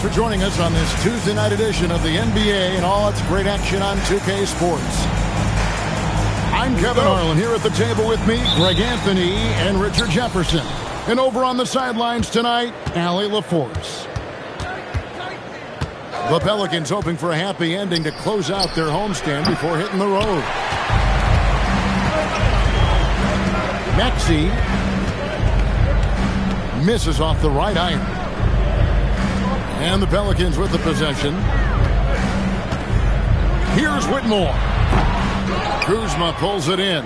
for joining us on this Tuesday night edition of the NBA and all its great action on 2K Sports. I'm Kevin Harlan here at the table with me, Greg Anthony and Richard Jefferson. And over on the sidelines tonight, Allie LaForce. The Pelicans hoping for a happy ending to close out their homestand before hitting the road. Maxey misses off the right iron. And the Pelicans with the possession. Here's Whitmore. Kuzma pulls it in.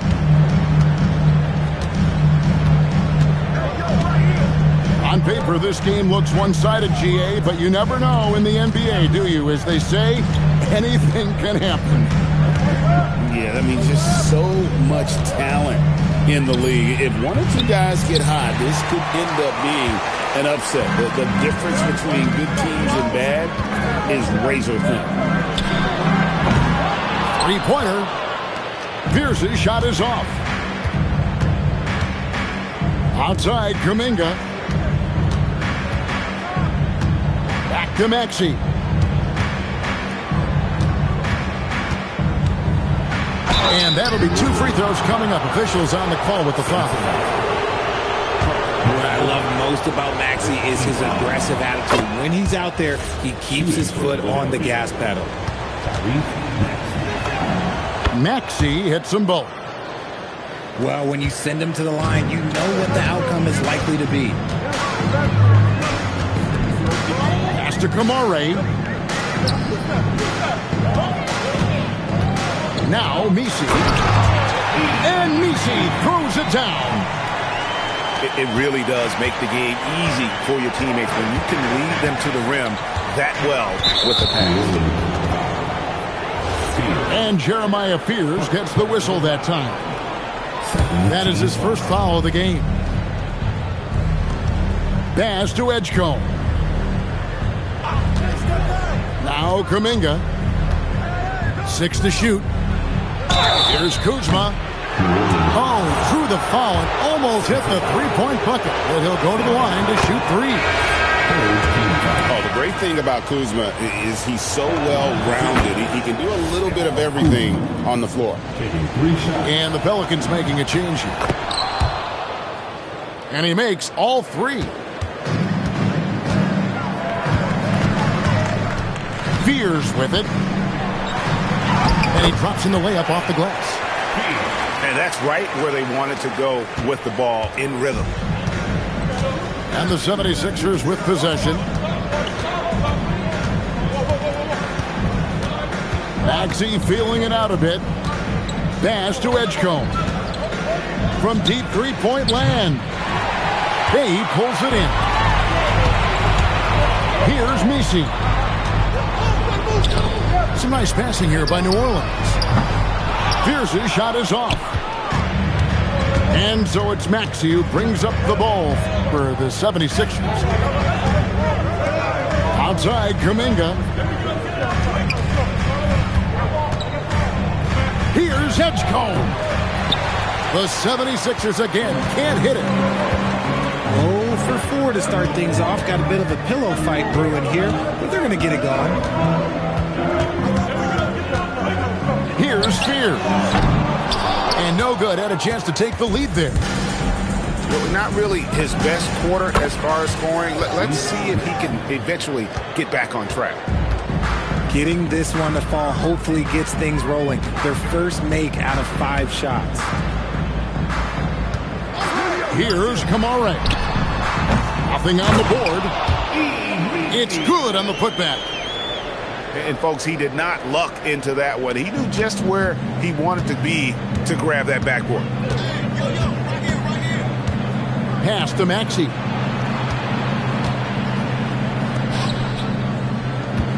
On paper, this game looks one-sided, GA, but you never know in the NBA, do you? As they say, anything can happen. Yeah, I mean, just so much talent in the league. If one or two guys get hot, this could end up being an upset. The difference between good teams and bad is razor thin. Three-pointer. Pierce's shot is off. Outside, Kuminga. Back to Maxey. And that'll be 2 free throws coming up. Officials on the call with the foul. What I love most about Maxey is his aggressive attitude. When he's out there, he keeps his foot on the gas pedal. Maxey hits them both. Well, when you send him to the line, you know what the outcome is likely to be. Pass to Kamare. Now Messi. And Messi throws it down. It really does make the game easy for your teammates when you can lead them to the rim that well with the pass. And Jeremiah Fears gets the whistle that time. That is his first foul of the game. Pass to Edgecombe. Now Kuminga. 6 to shoot. Here's Kuzma. Oh, threw the foul and almost hit the three-point bucket. But he'll go to the line to shoot 3. Oh, the great thing about Kuzma is he's so well-rounded. He can do a little bit of everything on the floor. And the Pelicans making a change here. And he makes all 3. Fears with it. And he drops in the layup off the glass. And that's right where they wanted to go with the ball in rhythm. And the 76ers with possession. Maxey feeling it out a bit. Pass to Edgecombe. From deep three-point land. Hey, he pulls it in. Here's Messi. Some nice passing here by New Orleans. Pierce's shot is off. And so it's Maxey who brings up the ball for the 76ers. Outside, Kuminga. Here's Edgecombe. The 76ers again can't hit it. 0 for 4 to start things off. Got a bit of a pillow fight brewing here, but they're going to get it going. Here's Fear. And no good. Had a chance to take the lead there. Well, not really his best quarter as far as scoring. Let's see if he can eventually get back on track. Getting this one to fall hopefully gets things rolling. Their first make out of 5 shots. Here's Kamare. Nothing on the board. It's good on the putback. And, folks, he did not luck into that one. He knew just where he wanted to be to grab that backboard. Pass to Maxey.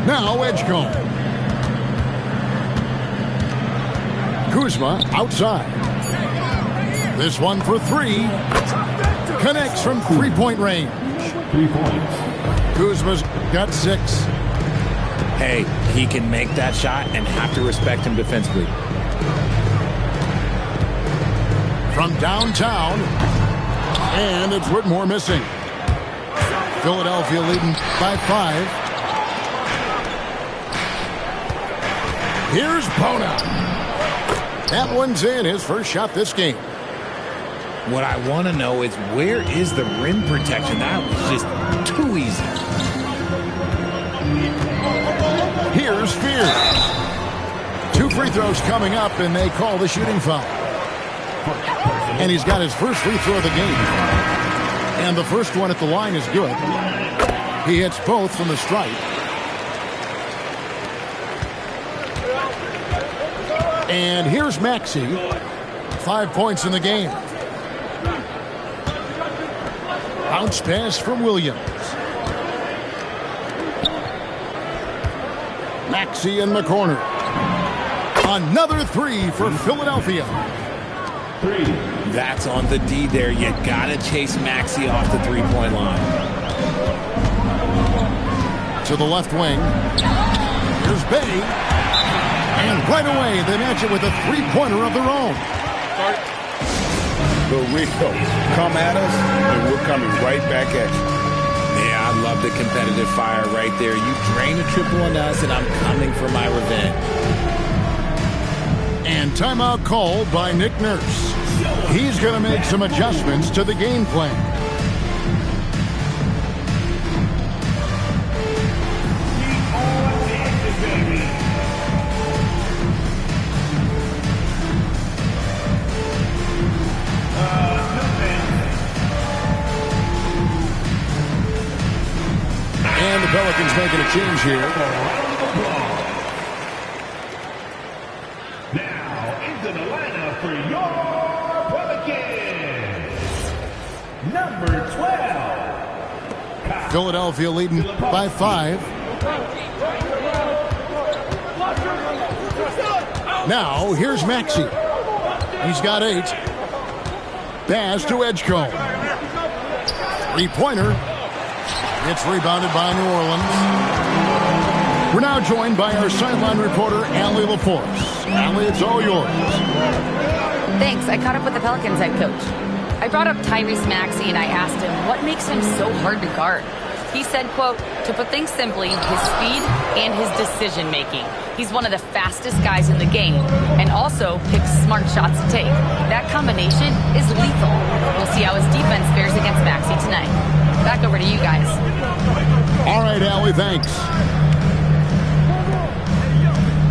Now Edgecombe. Kuzma outside. This one for 3. Connects from three-point range. 3 points. Kuzma's got 6. Hey, he can make that shot and have to respect him defensively. From downtown. And it's Whitmore missing. Philadelphia leading by 5. Here's Bona. That one's in, his first shot this game. What I want to know is, where is the rim protection? That was just too easy. Here's Fear. 2 free throws coming up, and they call the shooting foul. And he's got his first free throw of the game. And the first one at the line is good. He hits both from the stripe. And here's Maxey. 5 points in the game. Bounce pass from Williams. Maxey in the corner. Another 3 for Philadelphia. That's on the D there. You got to chase Maxey off the three-point line. To the left wing. Here's Bay. And right away, they match it with a three-pointer of their own. The Rico, come at us, and we're coming right back at you. Yeah, I love the competitive fire right there. You drain a triple on us, and I'm coming for my revenge. And timeout called by Nick Nurse. He's going to make some adjustments to the game plan. And the Pelicans making a change here. Now into the lineup for your Pelicans, number 12. Philadelphia leading by 5. Now here's Maxey. He's got 8. Pass to Edgecombe. Three-pointer. It's rebounded by New Orleans. We're now joined by our sideline reporter, Allie LaForce. Allie, it's all yours. Thanks. I caught up with the Pelicans head coach. I brought up Tyrese Maxey and I asked him what makes him so hard to guard. He said, quote, to put things simply, his speed and his decision-making. He's one of the fastest guys in the game and also picks smart shots to take. That combination is lethal. We'll see how his defense fares against Maxey tonight. Back over to you guys. All right, Allie, thanks.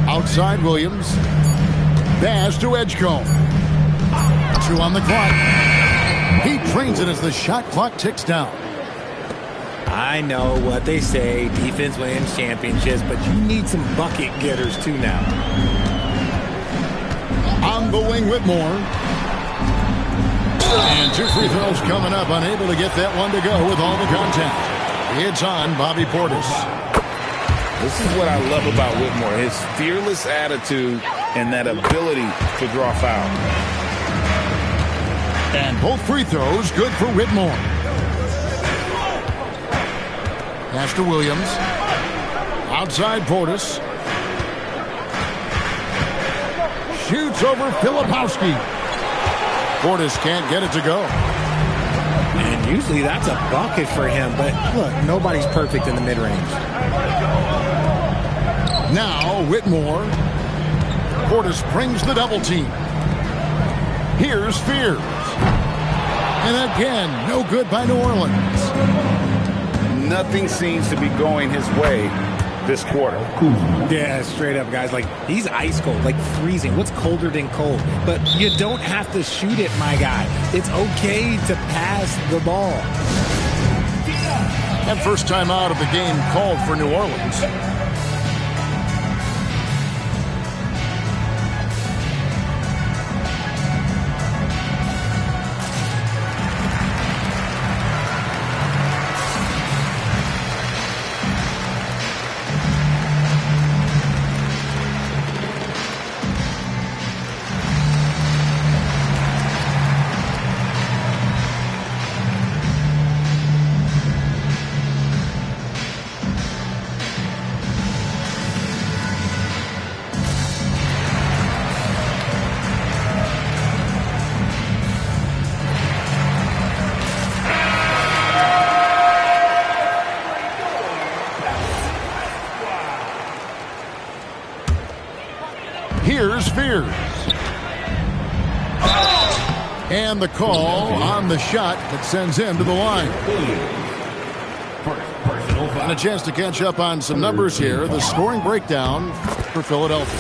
Outside Williams. Pass to Edgecombe. 2 on the clock. He trains it as the shot clock ticks down. I know what they say, defense wins championships, but you need some bucket getters too now. On the wing, Whitmore. And 2 free throws coming up, unable to get that one to go with all the contact. It's on Bobby Portis. This is what I love about Whitmore, his fearless attitude and that ability to draw foul. And both free throws good for Whitmore. Pass to Williams. Outside Portis. Shoots over Filipowski. Portis can't get it to go. And usually that's a bucket for him, but look, nobody's perfect in the mid-range. Now Whitmore. Portis brings the double team. Here's Fears. And again, no good by New Orleans. Nothing seems to be going his way this quarter. Yeah, straight up, guys. Like, he's ice cold, like freezing. What's colder than cold? But you don't have to shoot it, my guy. It's okay to pass the ball. And first time out of the game called for New Orleans. Here's Fears. And the call on the shot that sends him to the line. And a chance to catch up on some numbers here. The scoring breakdown for Philadelphia.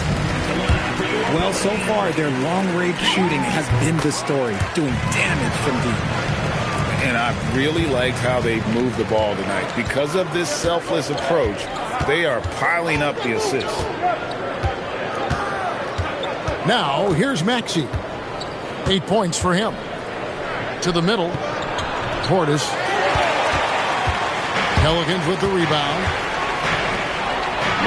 Well, so far, their long-range shooting has been the story, doing damage from deep. And I really liked how they moved the ball tonight. Because of this selfless approach, they are piling up the assists. Now, here's Maxey. 8 points for him. To the middle. Portis. Pelicans with the rebound.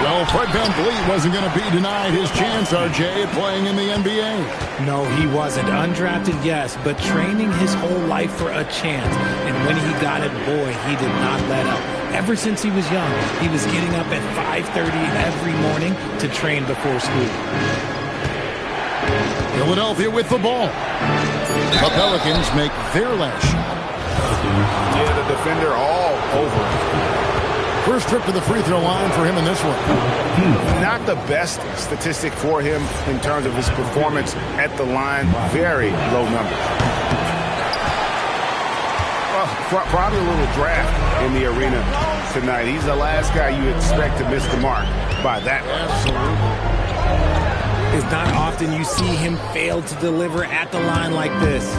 Well, Fred VanVleet wasn't going to be denied his chance, RJ, at playing in the NBA. No, he wasn't. Undrafted, yes, but training his whole life for a chance. And when he got it, boy, he did not let up. Ever since he was young, he was getting up at 5:30 every morning to train before school. Philadelphia with the ball. The Pelicans make their last shot. Yeah, the defender all over. First trip to the free throw line for him in this one. Not the best statistic for him in terms of his performance at the line. Very low numbers. Well, probably a little draft in the arena tonight. He's the last guy you expect to miss the mark by that much. Absolutely. It's not often you see him fail to deliver at the line like this.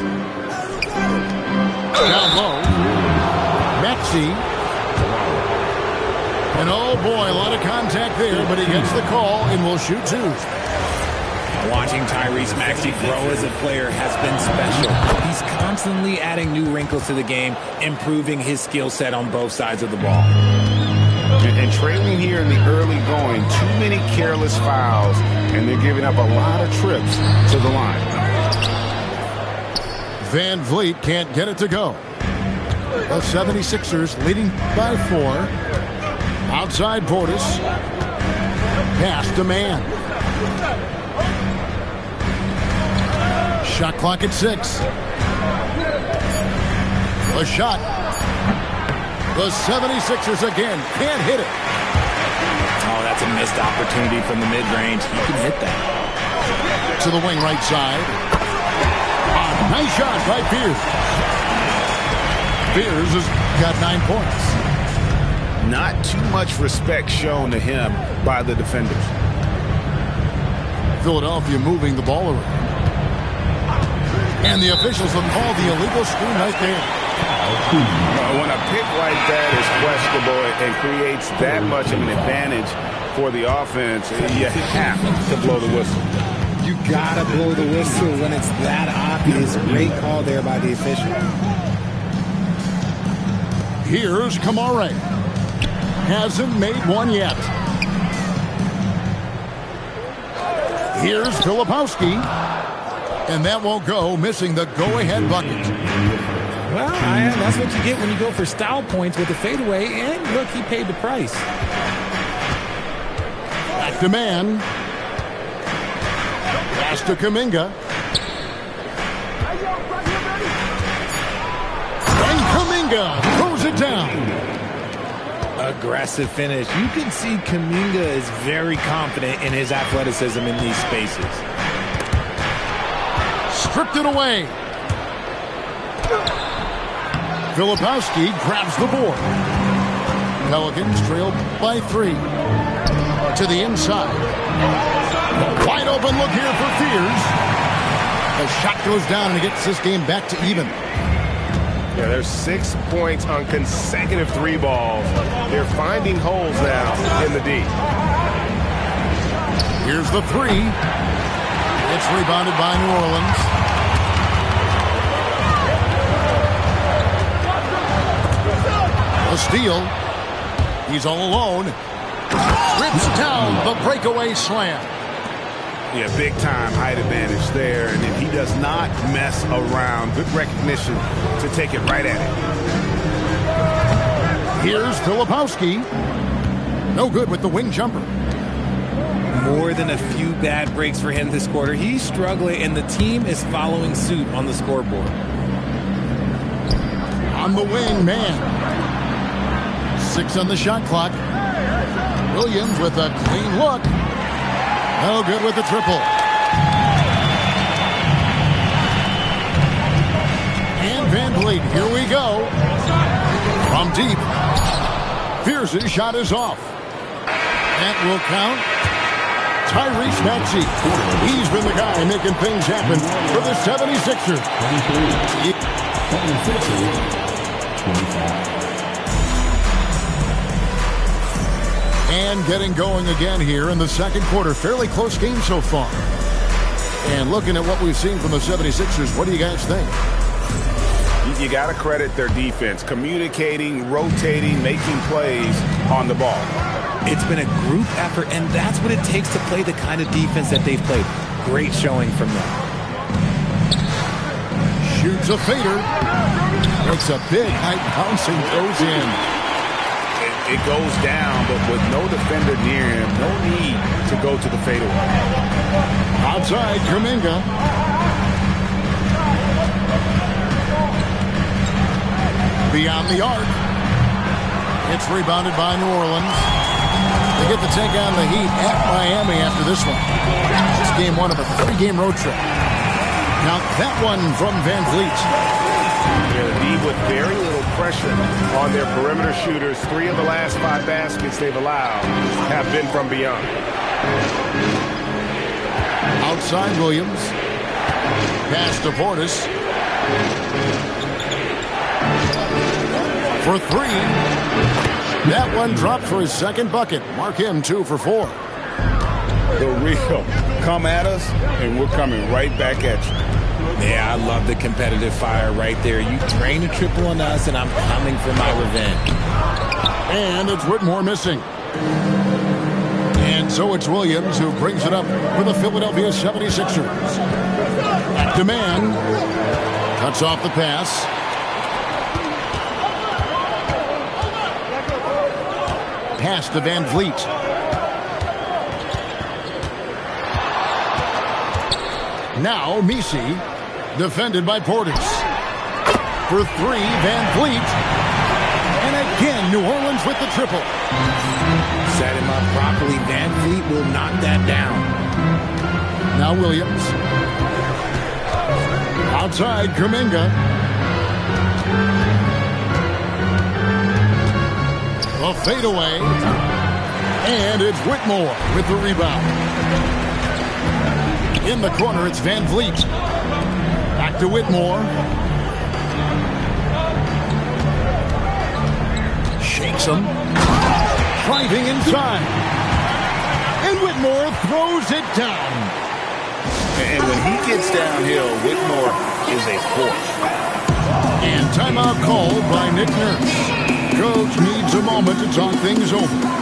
Down low. Maxey. And oh boy, a lot of contact there, but he gets the call and will shoot two. Watching Tyrese Maxey grow as a player has been special. He's constantly adding new wrinkles to the game, improving his skill set on both sides of the ball. And trailing here in the early going, too many careless fouls, and they're giving up a lot of trips to the line. VanVleet can't get it to go. The 76ers leading by 4. Outside Portis. Pass to man. Shot clock at 6. The shot. The 76ers again can't hit it. Oh, that's a missed opportunity from the mid-range. He can hit that. To the wing right side. Nice shot by Fears. Fears has got 9 points. Not too much respect shown to him by the defenders. Philadelphia moving the ball around. And the officials have called the illegal screen right there. When a pick like that is questionable and creates that much of an advantage for the offense, you have to blow the whistle. You gotta blow the whistle when it's that obvious. Great call there by the official. Here's Kamare. Hasn't made one yet. Here's Filipowski. And that won't go, missing the go-ahead bucket. Well, that's what you get when you go for style points with a fadeaway. And look, he paid the price. Back to man. Pass to Kuminga. And Kuminga throws it down. Aggressive finish. You can see Kuminga is very confident in his athleticism in these spaces. Stripped it away. Filipowski grabs the board. Pelicans trail by 3. To the inside. Wide open look here for Fears. The shot goes down and it gets this game back to even. Yeah, there's 6 points on consecutive 3 balls. They're finding holes now in the D. Here's the 3. It's rebounded by New Orleans. A steal. He's all alone. Rips down the breakaway slam. Yeah, big time height advantage there. And if he does not mess around, good recognition to take it right at it. Here's Filipowski. No good with the wing jumper. More than a few bad breaks for him this quarter. He's struggling, and the team is following suit on the scoreboard. On the wing, man. 6 on the shot clock. Williams with a clean look. No good with the triple. And Van Vliet, here we go. From deep. Pierce's shot is off. That will count. Tyrese Maxey. He's been the guy making things happen for the 76ers. 25. And getting going again here in the second quarter. Fairly close game so far. And looking at what we've seen from the 76ers, what do you guys think? You got to credit their defense. Communicating, rotating, making plays on the ball. It's been a group effort, and that's what it takes to play the kind of defense that they've played. Great showing from them. Shoots a fader. Makes a big high bouncing, goes in. It goes down, but with no defender near him, no need to go to the fadeaway. Outside, Kuminga. Beyond the arc. It's rebounded by New Orleans. They get to take on the Heat at Miami after this one. This is game one of a 3-game road trip. Now that one from Van Vliet. They're with very little pressure on their perimeter shooters. 3 of the last 5 baskets they've allowed have been from beyond. Outside Williams. Pass to Portis. For 3. That one dropped for his second bucket. Mark him 2 for 4. The real. Come at us, and we're coming right back at you. Yeah, I love the competitive fire right there. You drain a triple on us, and I'm coming for my revenge. And it's Whitmore missing. And so it's Williams who brings it up for the Philadelphia 76ers. At demand. Cuts off the pass. Pass to Van Vliet. Now Messi, defended by Portis. For 3, Van Vliet. And again, New Orleans with the triple. Set him up properly. Van Vliet will knock that down. Now Williams. Outside, Kuminga. A fadeaway. And it's Whitmore with the rebound. In the corner, it's Van Vliet. Back to Whitmore. Shakes him. Driving inside. And Whitmore throws it down. And when he gets downhill, Whitmore is a force. And timeout called by Nick Nurse. Coach needs a moment to talk things over.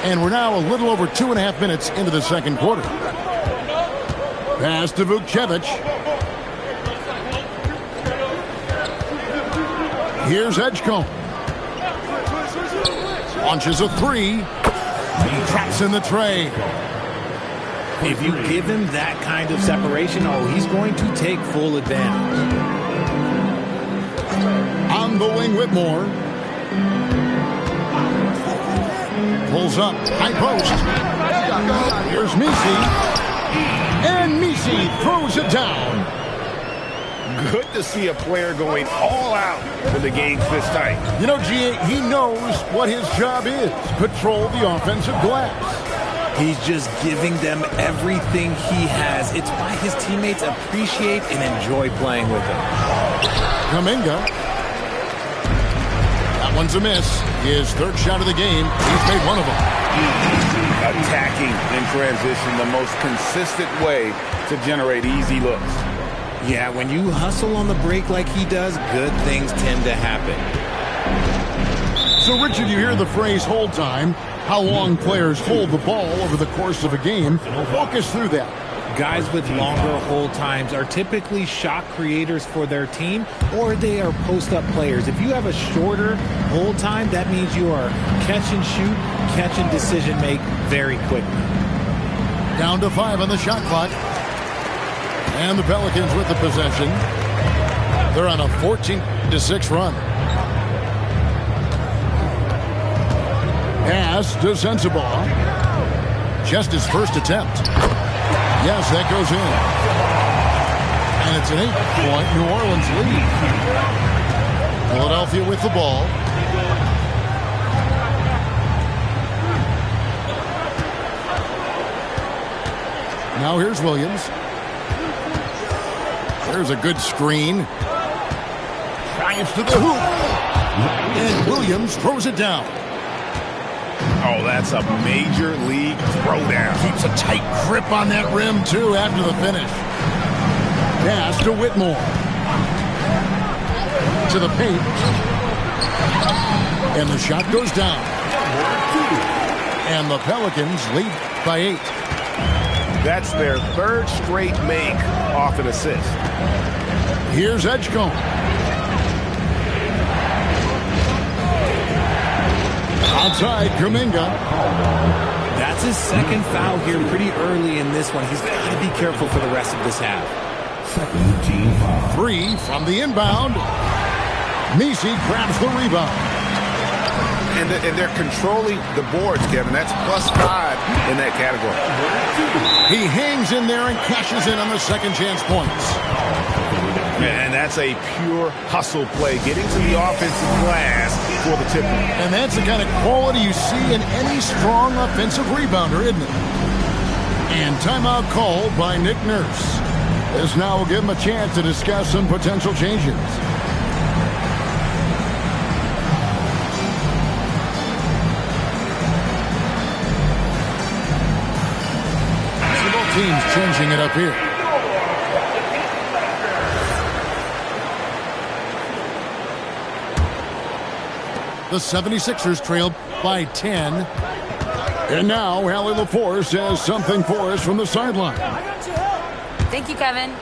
And we're now a little over 2.5 minutes into the second quarter. Pass to Vukcevic. Here's Edgecombe. Launches a 3. Traps in the tray. If you give him that kind of separation, he's going to take full advantage. On the wing, Whitmore. Pulls up, high post. Here's Messi. And Messi throws it down. Good to see a player going all out when the game's this tight. You know, G.A., he knows what his job is. Control the offensive glass. He's just giving them everything he has. It's why his teammates appreciate and enjoy playing with him. Kuminga. That one's a miss. His third shot of the game. He's made one of them. Attacking in transition, the most consistent way to generate easy looks. Yeah, when you hustle on the break like he does, good things tend to happen. So, Richard, you hear the phrase hold time. How long players hold the ball over the course of a game. Walk us through that. Guys with longer hold times are typically shot creators for their team, or they are post-up players. If you have a shorter hold time, that means you are catch and shoot, catch and decision make very quickly. Down to 5 on the shot clock. And the Pelicans with the possession. They're on a 14-6 run. Pass to Sensabaugh. Just his first attempt. Yes, that goes in. And it's an 8-point New Orleans lead. Philadelphia with the ball. Now here's Williams. There's a good screen. Drives to the hoop. And Williams throws it down. Oh, that's a major league throwdown. Keeps a tight grip on that rim, too, after the finish. Pass to Whitmore. To the paint. And the shot goes down. And the Pelicans lead by 8. That's their third straight make off an assist. Here's Edgecombe. Outside, Kuminga. That's his second foul here pretty early in this one. He's got to be careful for the rest of this half. Second team foul. 3 from the inbound. Messi grabs the rebound. And they're controlling the boards, Kevin. That's +5 in that category. He hangs in there and cashes in on the second chance points. And that's a pure hustle play, getting to the offensive glass for the tip. And that's the kind of quality you see in any strong offensive rebounder, isn't it? And timeout called by Nick Nurse. This now will give him a chance to discuss some potential changes. Teams changing it up here. The 76ers trailed by 10. And now Allie LaForce has something for us from the sideline. Thank you, Kevin.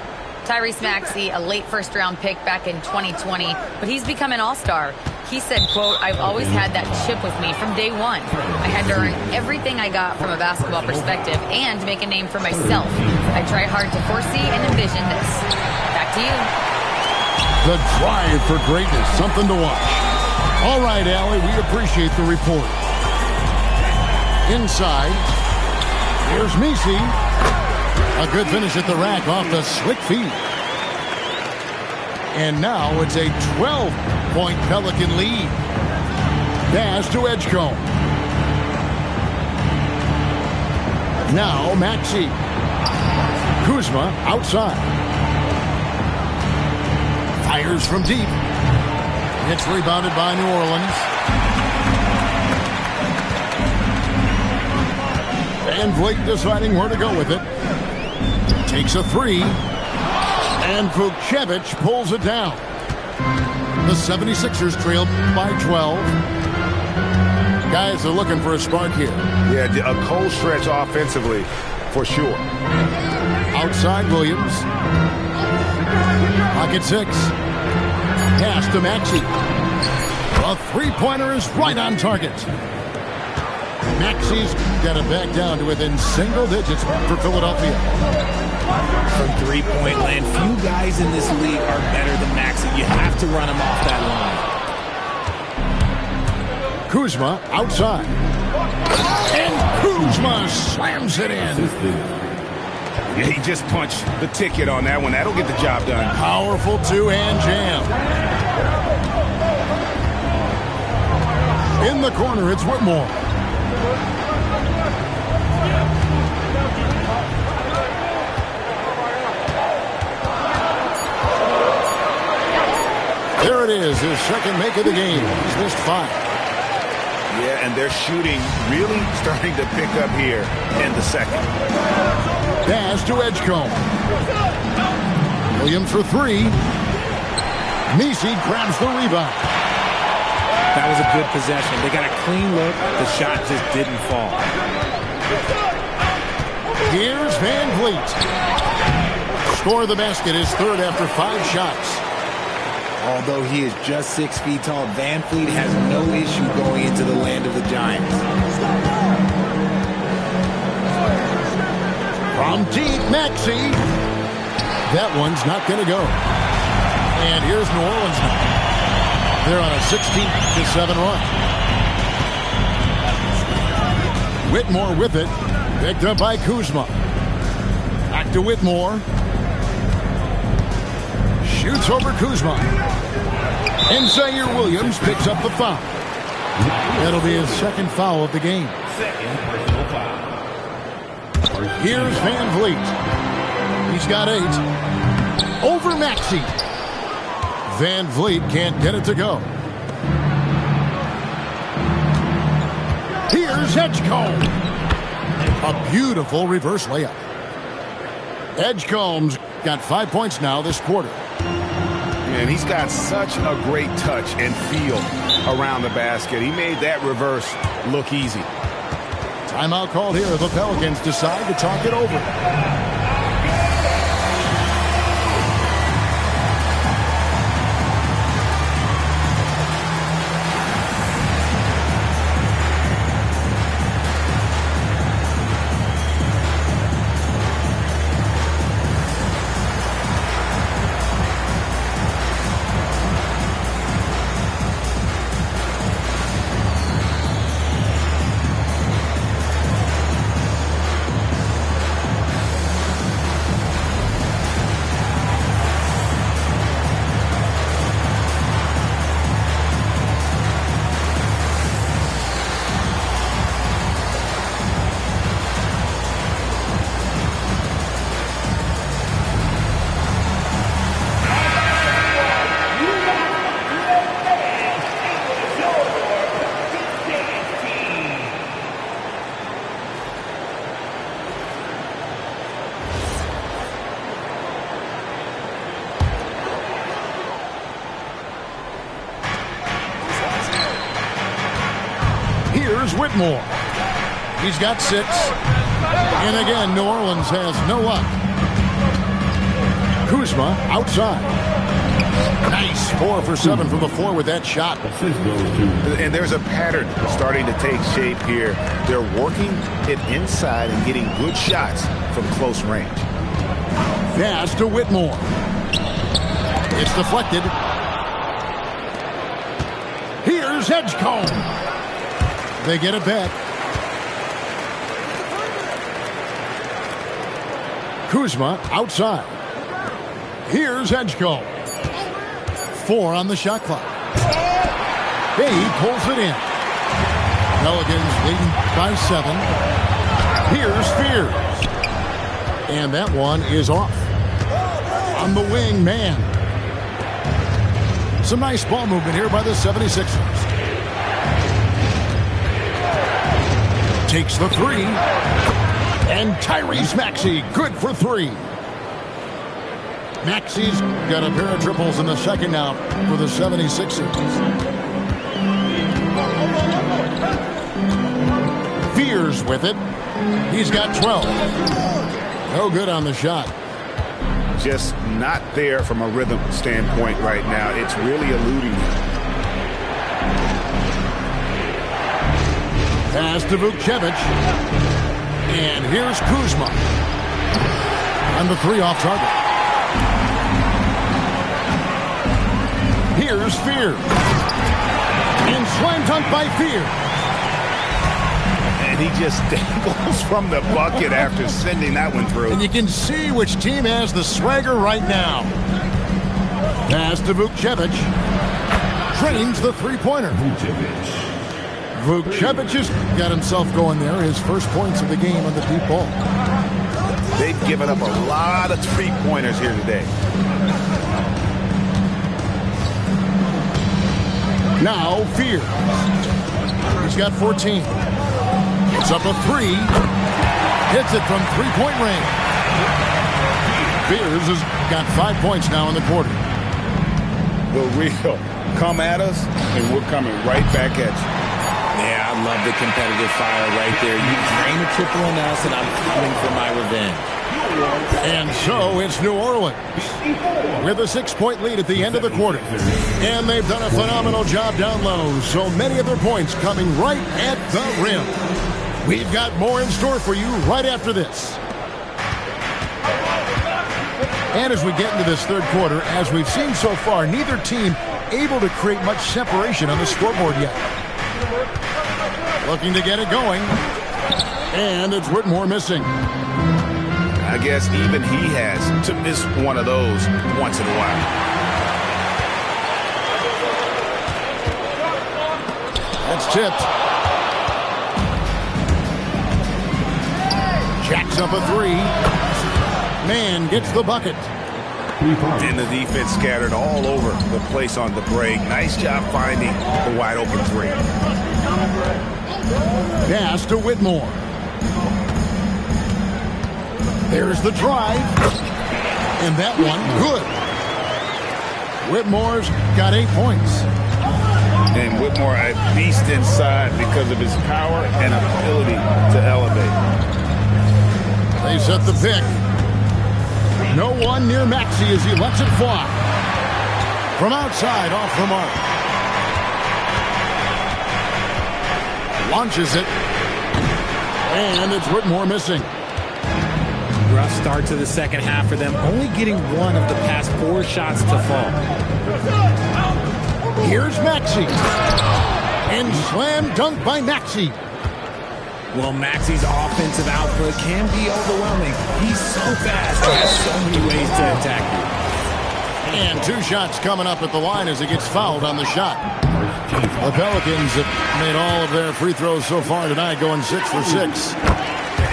Tyrese Maxey, a late first-round pick back in 2020, but he's become an all-star. He said, quote, "I've always had that chip with me from day one. I had to earn everything I got from a basketball perspective and make a name for myself. I try hard to foresee and envision this." Back to you. The drive for greatness, something to watch. All right, Allie, we appreciate the report. Inside, here's Messi. A good finish at the rack off the slick feed. And now it's a 12-point Pelican lead. Pass to Edgecombe. Now Maxey. Kuzma outside. Fires from deep. It's rebounded by New Orleans. Van Vliet deciding where to go with it. Takes a 3. And Vukcevic pulls it down. The 76ers trail by 12. Guys are looking for a spark here. Yeah, a cold stretch offensively, for sure. Outside Williams. Pocket 6. Pass to Maxey. A three-pointer is right on target. Maxey's got it back down to within single digits for Philadelphia. From three-point land, few guys in this league are better than Maxey. You have to run him off that line. Kuzma outside. And Kuzma slams it in. Yeah, he just punched the ticket on that one. That'll get the job done. Powerful two-hand jam. In the corner, it's Whitmore. There it is, his second make of the game. He's missed 5. Yeah, and their shooting really starting to pick up here in the second. Pass to Edgecombe. Williams for 3. Messi grabs the rebound. That was a good possession. They got a clean look. The shot just didn't fall. Here's Van Vliet. Score the basket, his third after 5 shots. Although he is just 6 feet tall, Van Vliet has no issue going into the land of the Giants. From deep, Maxey. That one's not going to go. And here's New Orleans now. They're on a 16-7 run. Whitmore with it. Picked up by Kuzma. Back to Whitmore. Shoots over Kuzma. And Zaire Williams picks up the foul. That'll be his second foul of the game. Here's Van Vliet. He's got 8. Over Maxey. Van Vliet can't get it to go. Here's Edgecombe. A beautiful reverse layup. Edgecombe's got 5 points now this quarter. And he's got such a great touch and feel around the basket. He made that reverse look easy. Timeout called here. The Pelicans decide to talk it over. Here's Whitmore. He's got 6. And again, New Orleans has no luck. Kuzma outside. Nice 4 for 7 from the floor with that shot. And there's a pattern starting to take shape here. They're working it inside and getting good shots from close range. Pass to Whitmore. It's deflected. Here's Edgecombe. They get it back. Kuzma outside. Here's Edgecombe. 4 on the shot clock. He pulls it in. Pelicans leading by 7. Here's Spears. And that one is off. On the wing, man. Some nice ball movement here by the 76ers. Takes the 3. And Tyrese Maxey, good for 3. Maxey's got a pair of triples in the second now for the 76ers. Fears with it. He's got 12. No good on the shot. Just not there from a rhythm standpoint right now. It's really eluding him. Pass to Vukcevic. And here's Kuzma. And the 3 off target. Here's Fear. And slam dunk by Fear. And he just dangles from the bucket after sending that one through. And you can see which team has the swagger right now. Pass to Vukcevic. Drains the three-pointer. Vukcevic has got himself going there. His first points of the game on the deep ball. They've given up a lot of three-pointers here today. Now Fear. He's got 14. It's up a 3. Hits it from three-point range. Fears has got 5 points now in the quarter. The real come at us, and we're coming right back at you. Yeah, love the competitive fire right there. You drain a triple on us, and I'm coming for my revenge. And so it's New Orleans with a 6-point lead at the end of the quarter. And they've done a phenomenal job down low. So many of their points coming right at the rim. We've got more in store for you right after this. And as we get into this third quarter, as we've seen so far, neither team able to create much separation on the scoreboard yet. Looking to get it going. And it's Whitmore missing. I guess even he has to miss one of those once in a while. That's tipped. Jacks up a three. Man gets the bucket. And the defense scattered all over the place on the break. Nice job finding the wide open three. Pass to Whitmore. There's the drive. And that one, good. Whitmore's got 8 points. And Whitmore a beast inside because of his power and ability to elevate. They set the pick. No one near Maxey as he lets it fly. From outside, off the mark. Launches it. And it's Whitmore missing. Rough start to the second half for them, only getting one of the past 4 shots to fall. Here's Maxey. And slam dunk by Maxey. Well, Maxey's offensive output can be overwhelming. He's so fast. He has so many ways to attack you. And 2 shots coming up at the line as he gets fouled on the shot. The Pelicans have made all of their free throws so far tonight, going 6 for 6.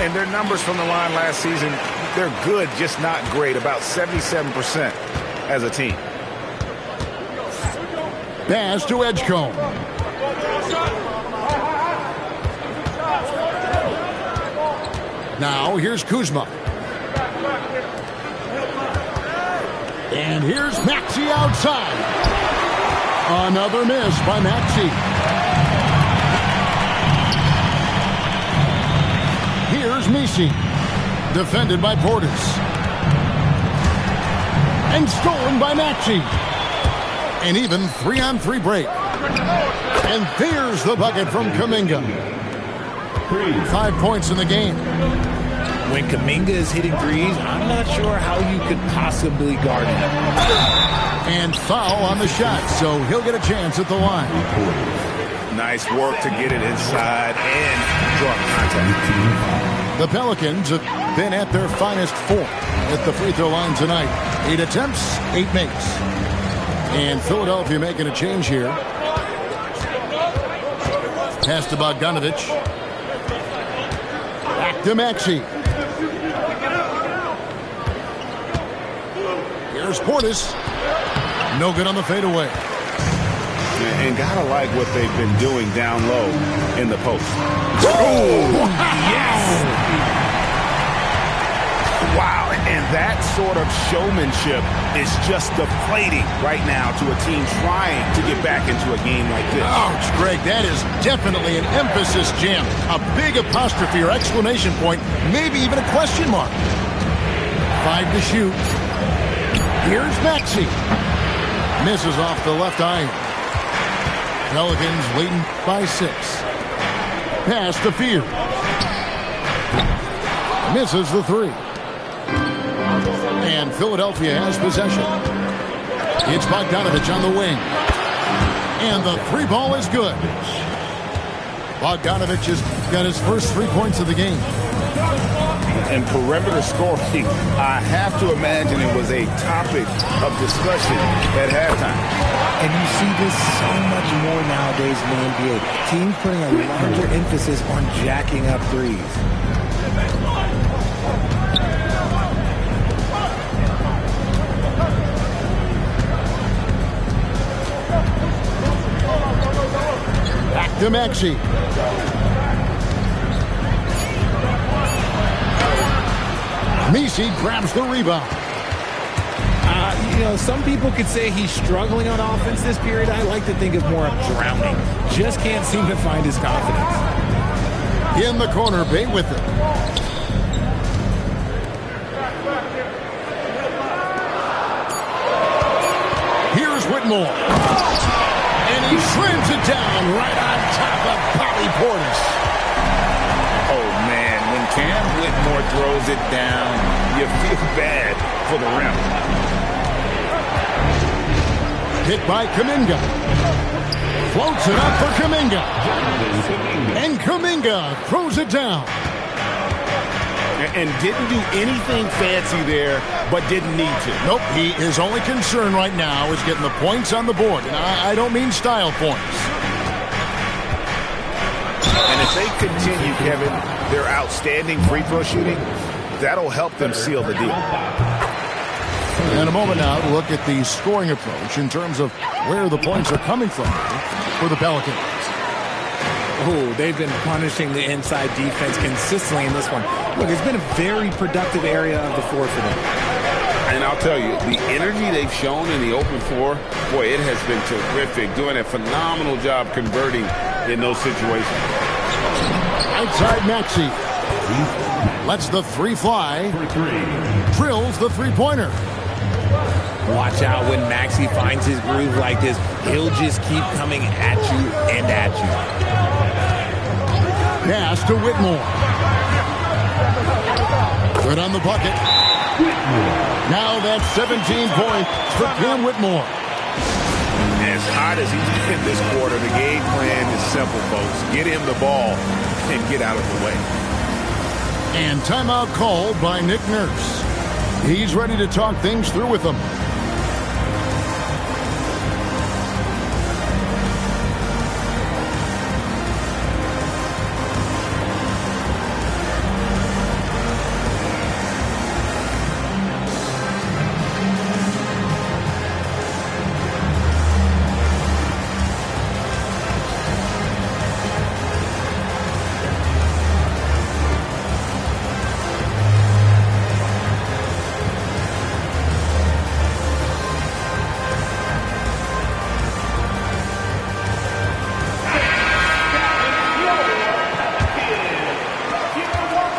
And their numbers from the line last season, they're good, just not great. About 77% as a team. Pass to Edgecombe. Now here's Kuzma. And here's Maxey outside. Another miss by Maxey. Here's Messi. Defended by Portis. And stolen by Maxey. An even 3-on-3 break. And there's the bucket from Kuminga. 5 points in the game. When Kuminga is hitting threes, I'm not sure how you could possibly guard him. And foul on the shot, so he'll get a chance at the line. Nice work to get it inside and draw contact. The Pelicans have been at their finest 4 at the free throw line tonight. 8 attempts, 8 makes. And Philadelphia making a change here. Pass to Bogdanovich. Back to Maxey. Here's Portis. No good on the fadeaway. And gotta like what they've been doing down low in the post. Oh, yes! Wow, and that sort of showmanship is just deflating right now to a team trying to get back into a game like this. Ouch, Greg, that is definitely an emphasis jam. A big apostrophe or exclamation point, maybe even a question mark. 5 to shoot. Here's Maxey. Misses off the left iron. Pelicans leading by 6. Pass to Field. Misses the 3. And Philadelphia has possession. It's Bogdanovich on the wing. And the 3 ball is good. Bogdanovich has got his first 3 points of the game. And perimeter scoring, I have to imagine it was a topic of discussion at halftime. And you see this so much more nowadays in the NBA. Teams putting a larger emphasis on jacking up threes. Back to Maxey. Messi grabs the rebound. Some people could say he's struggling on offense this period. I like to think of more of drowning. Just can't seem to find his confidence. In the corner, Bay with it. Here's Whitmore. And he shreds it down right on top of Bobby Portis. Oh, man, when Cam Whitmore throws it down, you feel bad for the rim. Hit by Kuminga. Floats it up for Kuminga. And Kuminga throws it down. And didn't do anything fancy there, but didn't need to. Nope, his only concern right now is getting the points on the board. And I don't mean style points. And if they continue, Kevin, their outstanding free throw shooting, that'll help them seal the deal. In a moment now to look at the scoring approach in terms of where the points are coming from for the Pelicans. Oh, they've been punishing the inside defense consistently in this one. Look, it's been a very productive area of the floor for them. And I'll tell you, the energy they've shown in the open floor, boy, it has been terrific. Doing a phenomenal job converting in those situations. Outside Maxey. Lets the three fly. Drills the three-pointer. Watch out when Maxey finds his groove like this. He'll just keep coming at you and at you. Pass to Whitmore. Good on the bucket. Now that's 17 points for Cam Whitmore. As hot as he's been this quarter, the game plan is simple, folks. Get him the ball and get out of the way. And timeout called by Nick Nurse. He's ready to talk things through with them.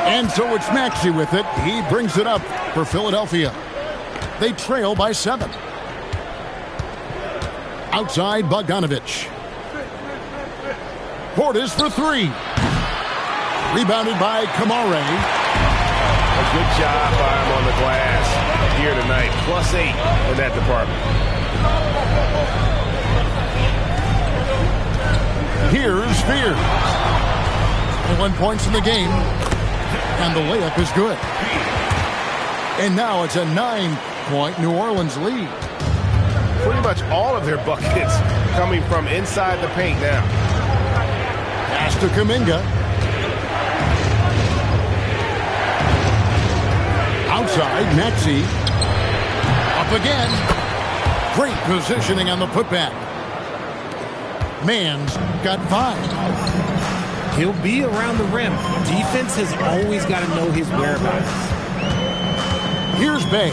And so it's Maxey with it. He brings it up for Philadelphia. They trail by 7. Outside Bogdanovich. Portis for 3. Rebounded by Kamare. A good job by him on the glass here tonight. +8 in that department. Here's Spears. 1 point in the game. And the layup is good. And now it's a 9-point New Orleans lead. Pretty much all of their buckets coming from inside the paint now. Pass to Kuminga. Outside, Maxey. Up again. Great positioning on the putback. Mann's got 5. He'll be around the rim. Defense has always got to know his whereabouts. Here's Bay.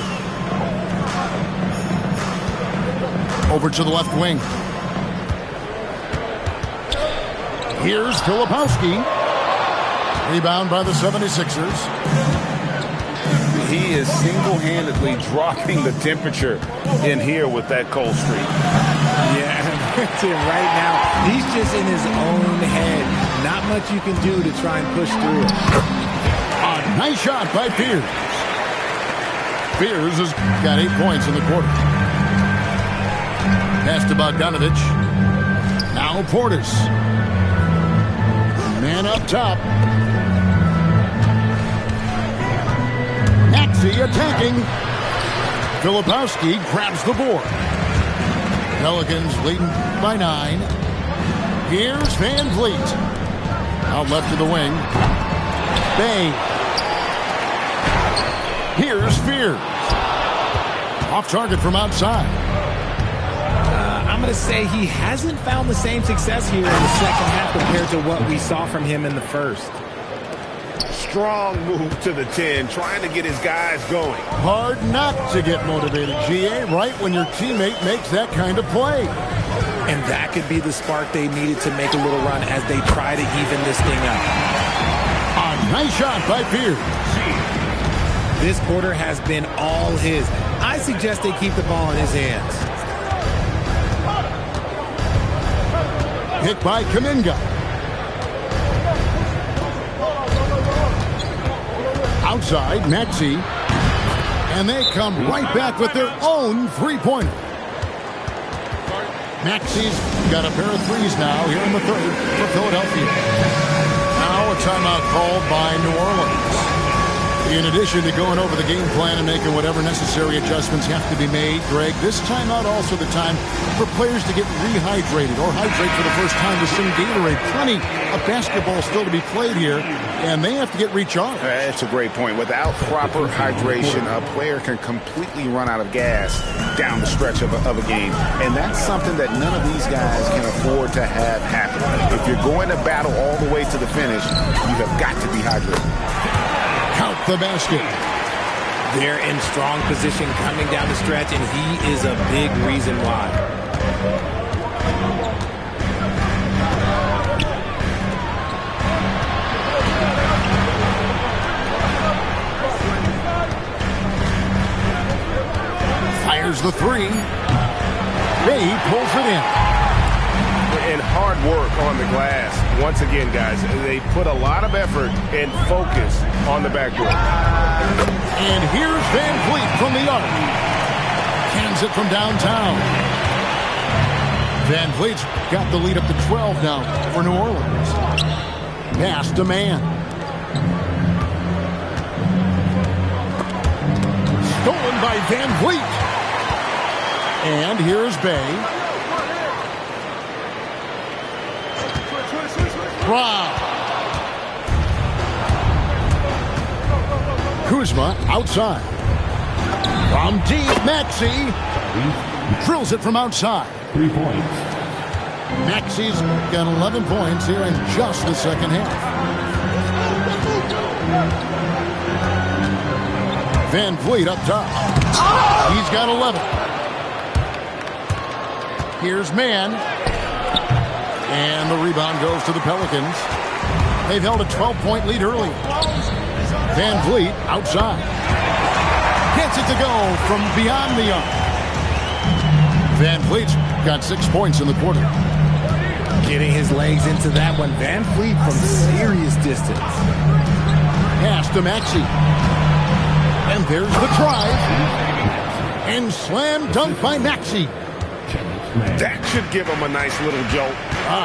Over to the left wing. Here's Filipowski. Rebound by the 76ers. He is single-handedly dropping the temperature in here with that cold streak. Yeah, right now, he's just in his own head. Not much you can do to try and push through it. A nice shot by Spears. Spears has got 8 points in the quarter. Pass to Bogdanovich. Now Portis. Man up top. Maxey attacking. Filipowski grabs the board. Pelicans leading by 9. Here's Van Vliet. Out left to the wing. Bay. Here's Spears. Off target from outside. I'm going to say he hasn't found the same success here in the second half compared to what we saw from him in the first. Strong move to the 10, trying to get his guys going. Hard not to get motivated, GA, right when your teammate makes that kind of play. And that could be the spark they needed to make a little run as they try to even this thing up. A nice shot by Pierce. This quarter has been all his. I suggest they keep the ball in his hands. Hit by Kuminga. Outside, Maxey. And they come right back with their own three-pointer. Maxey's got a pair of threes now here in the third for Philadelphia. Now a timeout called by New Orleans. In addition to going over the game plan and making whatever necessary adjustments have to be made, Greg, this timeout also the time for players to get rehydrated or hydrate for the first time with some Gatorade. Plenty of basketball still to be played here, and they have to get recharged. That's a great point. Without proper hydration, a player can completely run out of gas down the stretch of a game. And that's something that none of these guys can afford to have happen. If you're going to battle all the way to the finish, you have got to be hydrated. Count the basket. They're in strong position coming down the stretch, and he is a big reason why. Fires the three. Bay pulls it in. And hard work on the glass. Once again, guys, they put a lot of effort and focus on the backboard. And here's Van Vliet from the arc. Cans it from downtown. Van Vliet's got the lead up to 12 now for New Orleans. Pass to man. Stolen by Van Vliet. And here's Bay. Wow. Kuzma outside. From deep, Maxey drills it from outside. 3 points. Maxey's got 11 points here in just the second half. Van Vliet up top. He's got 11. Here's Mann. And the rebound goes to the Pelicans. They've held a 12-point lead early. Van Vliet outside. Gets it to go from beyond the arc. Van Vliet's got 6 points in the quarter. Getting his legs into that one. Van Vliet from serious distance. Pass to Maxey. And there's the try. And slam dunk by Maxey. That should give them a nice little jolt.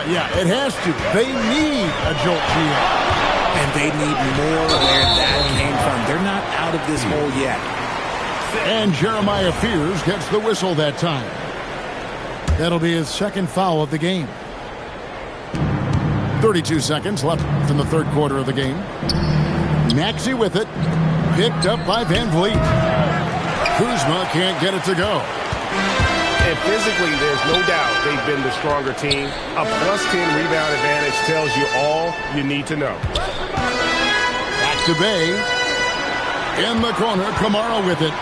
Yeah, it has to. They need a jolt here. And they need more where that came from. They're not out of this hole yet. And Jeremiah Fears gets the whistle that time. That'll be his second foul of the game. 32 seconds left in the third quarter of the game. Maxey with it. Picked up by Van Vliet. Kuzma can't get it to go. And physically, there's no doubt they've been the stronger team. A +10 rebound advantage tells you all you need to know. Back to Bay. In the corner, Kamara with it.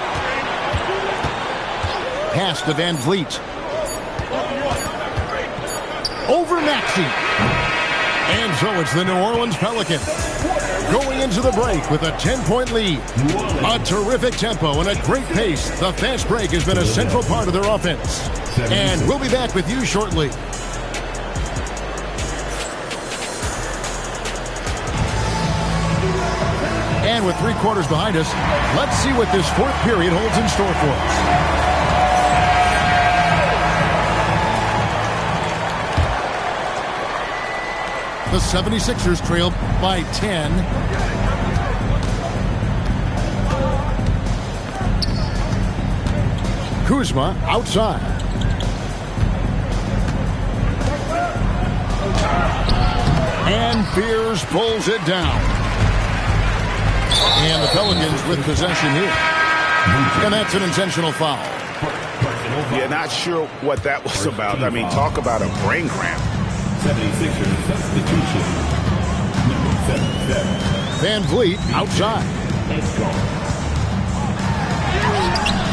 Pass to Van Vliet. Over Maxey. And so it's the New Orleans Pelicans going into the break with a 10-point lead. A terrific tempo and a great pace. The fast break has been a central part of their offense. And we'll be back with you shortly. And with 3 quarters behind us, let's see what this fourth period holds in store for us. The 76ers trail by 10. Kuzma outside. And Fears pulls it down. And the Pelicans with possession here. And that's an intentional foul. Yeah, not sure what that was about. I mean, talk about a brain cramp. 76ers substitution. Number 77. Van Vliet outside.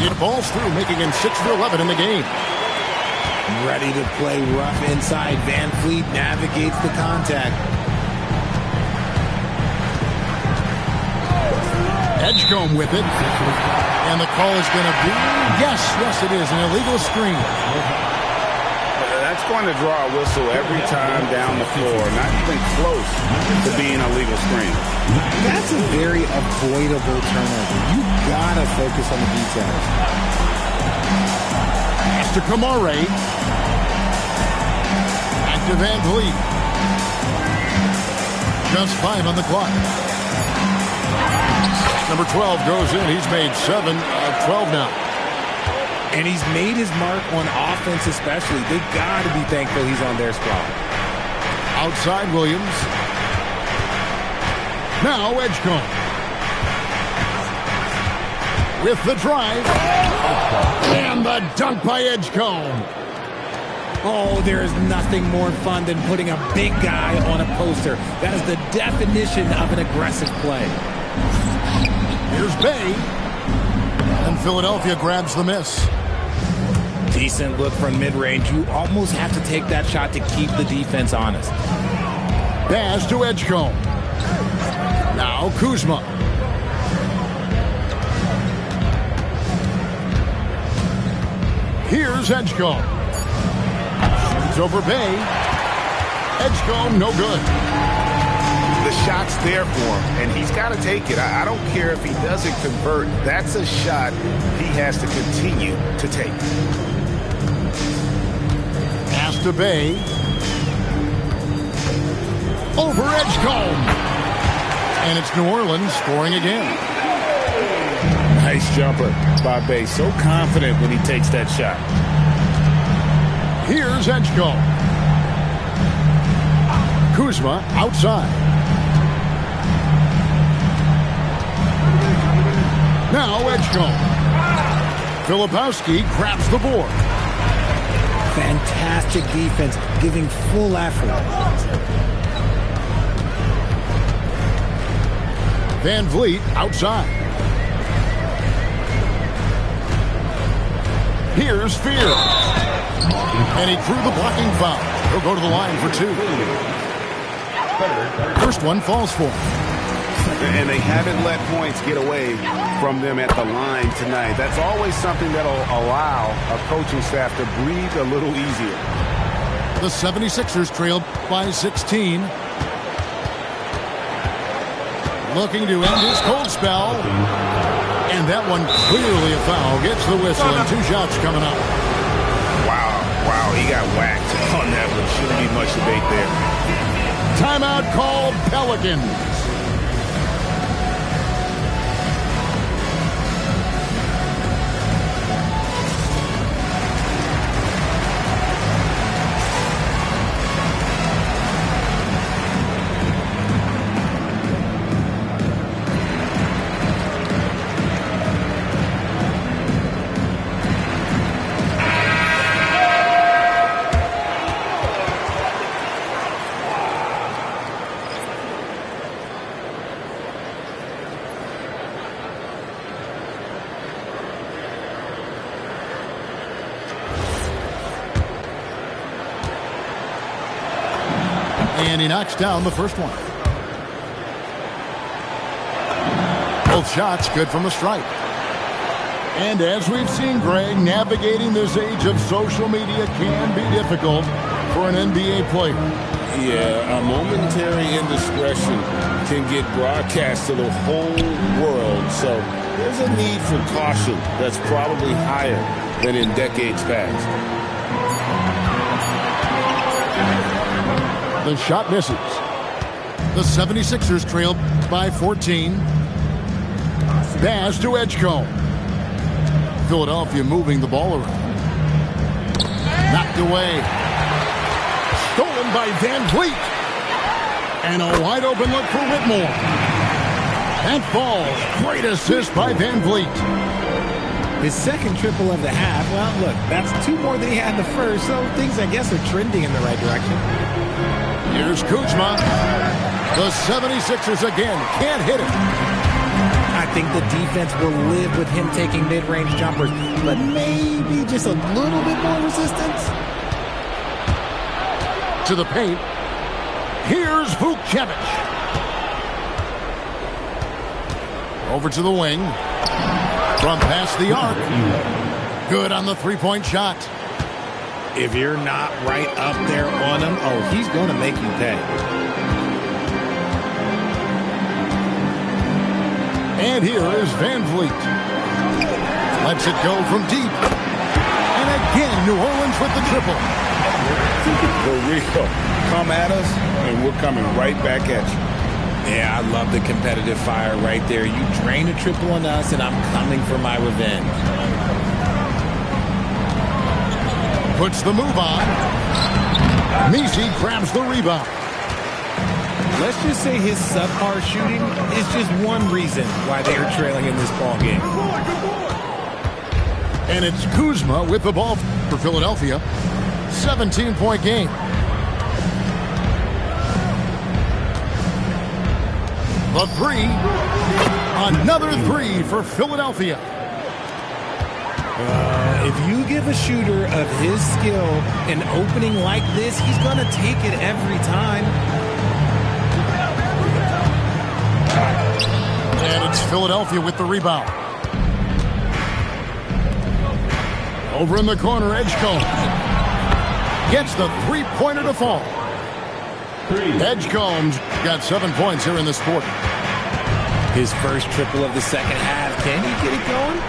It balls through, making him 6 for 11 in the game. Ready to play rough inside. Van Vliet navigates the contact. Edgecombe with it. And the call is going to be, yes, it is, an illegal screen. That's going to draw a whistle every time down the floor. Not even close to being a legal screen. That's a very avoidable turnover. You got to focus on the details. To Kamare. Back to Van Vliet. Just 5 on the clock. Number 12 goes in. He's made 7 of 12 now. And he's made his mark on offense especially. They got to be thankful he's on their squad. Outside Williams. Now Edgecombe. With the drive. And the dunk by Edgecombe. Oh, there is nothing more fun than putting a big guy on a poster. That is the definition of an aggressive play. Here's Bay. And Philadelphia grabs the miss. Decent look from mid-range. You almost have to take that shot to keep the defense honest. Pass to Edgecombe. Now Kuzma. Here's Edgecombe. Shoots over Bay. Edgecombe, no good. The shot's there for him, and he's got to take it. I don't care if he doesn't convert. That's a shot he has to continue to take. Pass to Bay. Over Edgecombe. And it's New Orleans scoring again. Nice jumper by Bay. So confident when he takes that shot. Here's Edgecombe. Kuzma outside. Now Edgecombe. Filipowski grabs the board. Fantastic defense, giving full effort. Van Vliet outside. Here's Fear. And he drew the blocking foul. He'll go to the line for 2. First one falls for him. And they haven't let points get away from them at the line tonight. That's always something that'll allow a coaching staff to breathe a little easier. The 76ers trailed by 16. Looking to end his cold spell. And that one clearly a foul. Gets the whistle and 2 shots coming up. Wow, he got whacked on that one. Shouldn't be much debate there. Timeout called Pelicans. And he knocks down the first one. Both shots good from the stripe. And as we've seen, Greg, navigating this age of social media can be difficult for an NBA player. Yeah, a momentary indiscretion can get broadcast to the whole world. So there's a need for caution that's probably higher than in decades past. The shot misses. The 76ers trail by 14. Pass to Edgecombe. Philadelphia moving the ball around. Knocked away. Stolen by Van Vliet. And a wide open look for Whitmore. That falls. Great assist by Van Vliet. His second triple of the half. Well, look, that's 2 more than he had in the first, so things, I guess, are trending in the right direction. Here's Kuzma. The 76ers again can't hit it. I think the defense will live with him taking mid-range jumpers, but maybe just a little bit more resistance. To the paint. Here's Vukcevic. Over to the wing. From past the arc. Good on the three-point shot. If you're not right up there on him, oh, he's going to make you pay. And here is Van Vliet. Lets it go from deep. And again, New Orleans with the triple. For real. Come at us, and we're coming right back at you. Yeah, I love the competitive fire right there. You drain a triple on us, and I'm coming for my revenge. Puts the move on. Messi grabs the rebound. Let's just say his subpar shooting is just one reason why they are trailing in this ball game. And it's Kuzma with the ball for Philadelphia. 17-point game. The three. Another three for Philadelphia. If you give a shooter of his skill an opening like this, he's going to take it every time. And it's Philadelphia with the rebound. Over in the corner, Edgecombe gets the three-pointer to fall. Edgecombe's got 7 points here in this quarter. His first triple of the second half. Can he get it going?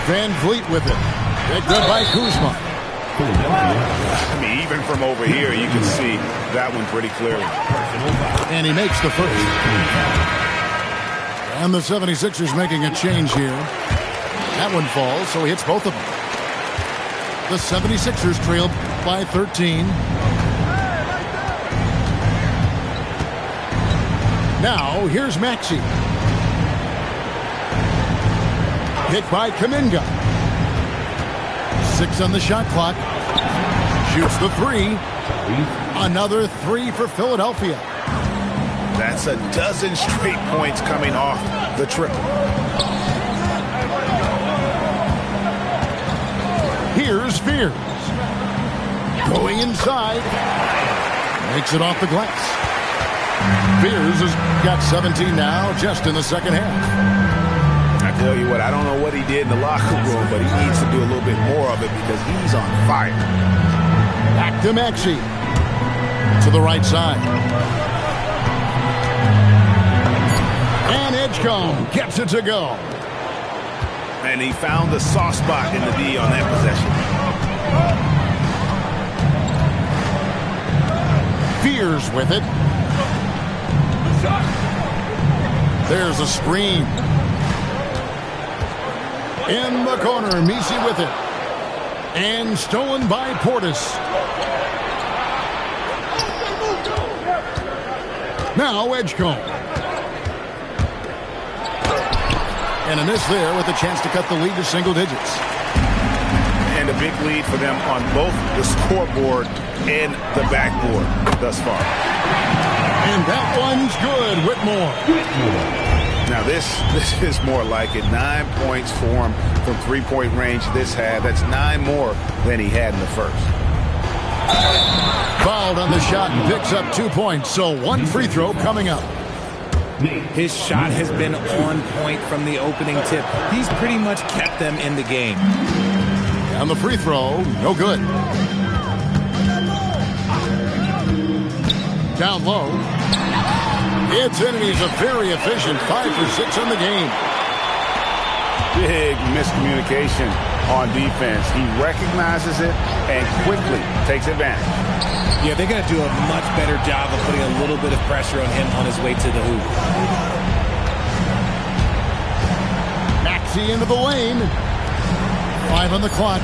Van Vliet with it. Picked up by Kuzma. I mean, even from over here, you can see that one pretty clearly. And he makes the first. And the 76ers making a change here. That one falls, so he hits both of them. The 76ers trailed by 13. Now, here's Maxey. Hit by Kuminga. 6 on the shot clock. Shoots the three. Another three for Philadelphia. That's a dozen straight points coming off the triple. Here's Spears. Going inside. Makes it off the glass. Spears has got 17 now just in the second half. I tell you what, I don't know what he did in the locker room, but he needs to do a little bit more of it because he's on fire. Back to Maxey. To the right side. And Edgecombe gets it to go. And he found the soft spot in the D on that possession. Spears with it. There's a screen. In the corner, Messi with it. And stolen by Portis. Now Edgecombe. And a miss there with a chance to cut the lead to single digits. And a big lead for them on both the scoreboard and the backboard thus far. And that one's good, Whitmore. Now this is more like it. 9 points for him from three-point range this half. That's 9 more than he had in the first. Fouled on the shot and picks up 2 points. So one free throw coming up. His shot has been on point from the opening tip. He's pretty much kept them in the game. And the free throw, no good. Down low. It's in, and he's a very efficient 5 for 6 in the game. Big miscommunication on defense. He recognizes it and quickly takes advantage. Yeah, they're going to do a much better job of putting a little bit of pressure on him on his way to the hoop. Maxey into the lane. 5 on the clock.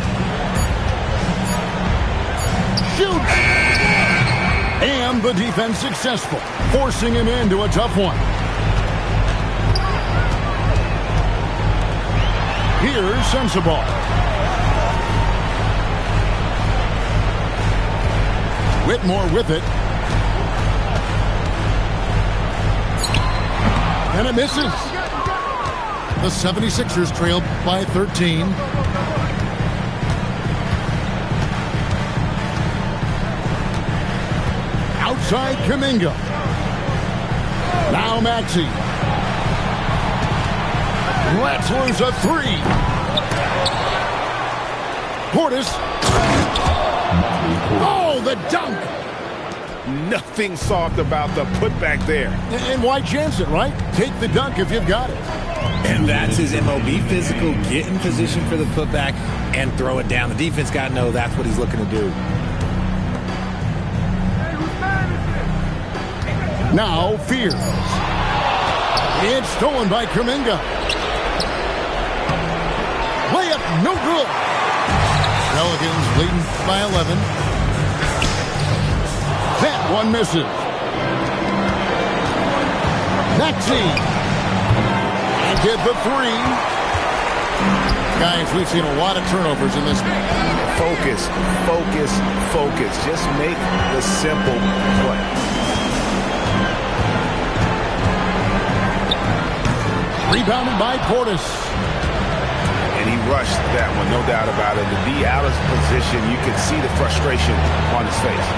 Shoots! And the defense successful, forcing him into a tough one. Here's Sensabaugh. Whitmore with it. And it misses. The 76ers trail by 13. Outside Kuminga. Now Maxey. Lets loose a three. Portis. Oh, the dunk. Nothing soft about the putback there. And why chance it, right? Take the dunk if you've got it. And that's his MO. Be physical, get in position for the putback, and throw it down. The defense got to know that's what he's looking to do. Now Fears. It's stolen by Kuminga. Layup, no good. Pelicans leading by 11. That one misses. Maxey. And did the three. Guys, we've seen a lot of turnovers in this game. Focus, focus, focus. Just make the simple play. Rebounded by Portis. And he rushed that one, no doubt about it. To be out of position, you could see the frustration on his face.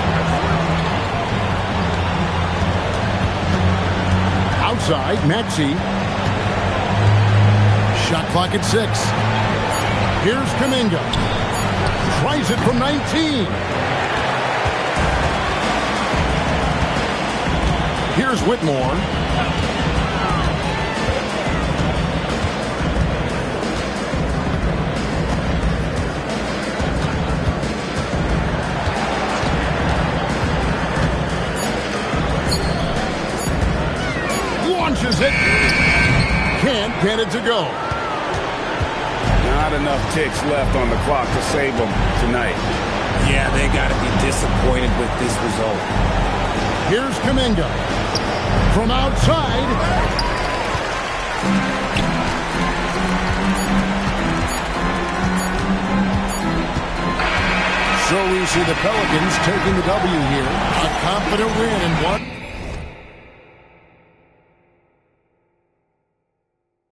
Outside, Maxey. Shot clock at 6. Here's Kuminga. Tries it from 19. Here's Whitmore. Launches it. Can't get it to go. Not enough ticks left on the clock to save them tonight. Yeah, they got to be disappointed with this result. Here's Kuminga. From outside. So we see the Pelicans taking the W here. A confident win in one.